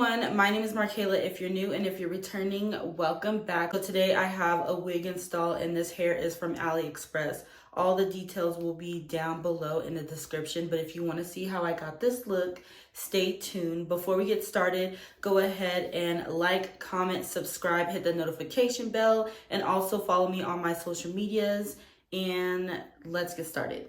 everyone, my name is Markayylaab. If you're new and if you're returning, welcome back. So today I have a wig install and this hair is from AliExpress. All the details will be down below in the description, but if you want to see how I got this look, stay tuned. Before we get started, go ahead and like, comment, subscribe, hit the notification bell, and also follow me on my social medias, and let's get started.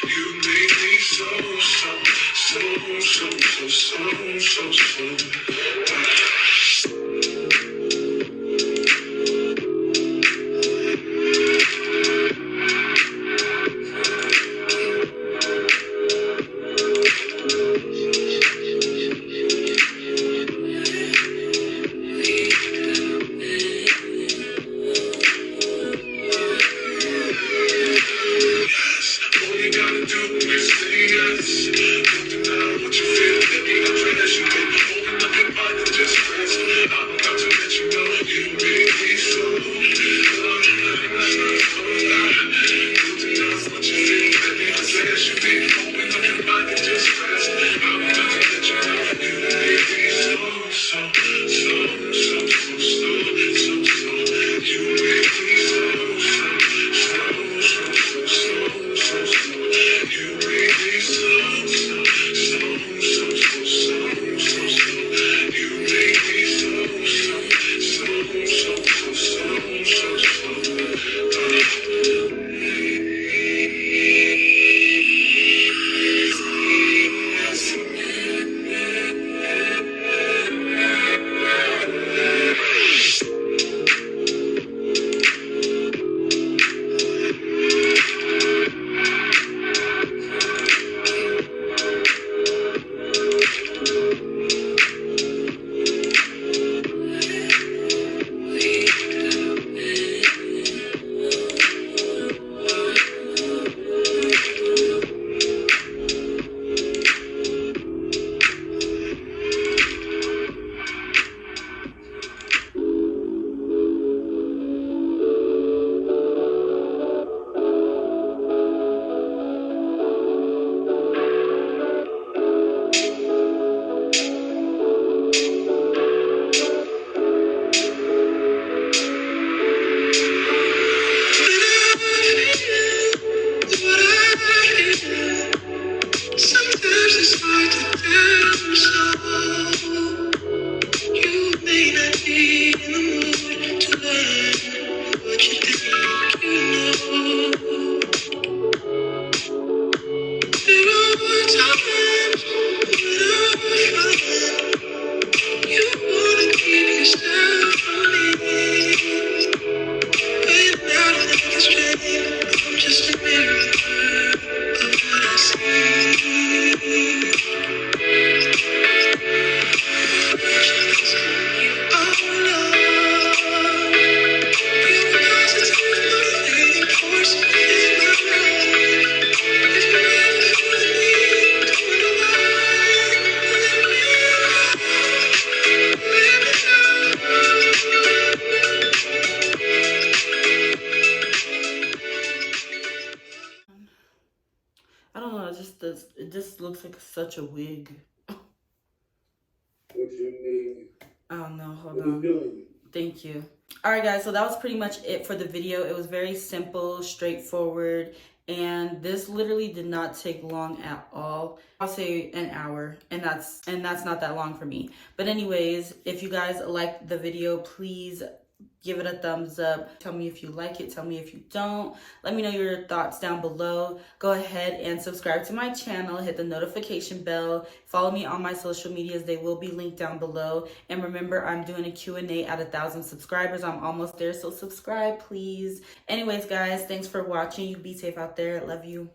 You make me I don't know, it just looks like such a wig. What you need? I don't know, hold on. Thank you. Alright guys, so that was pretty much it for the video. It was very simple, straightforward, and this literally did not take long at all. I'll say an hour, and that's not that long for me. But anyways, if you guys liked the video, please give it a thumbs up. Tell me if you like it. Tell me if you don't. Let me know your thoughts down below. Go ahead and subscribe to my channel. Hit the notification bell. Follow me on my social medias. They will be linked down below. And remember, I'm doing a Q&A at 1,000 subscribers. I'm almost there, so subscribe, please. Anyways, guys, thanks for watching. You be safe out there. Love you.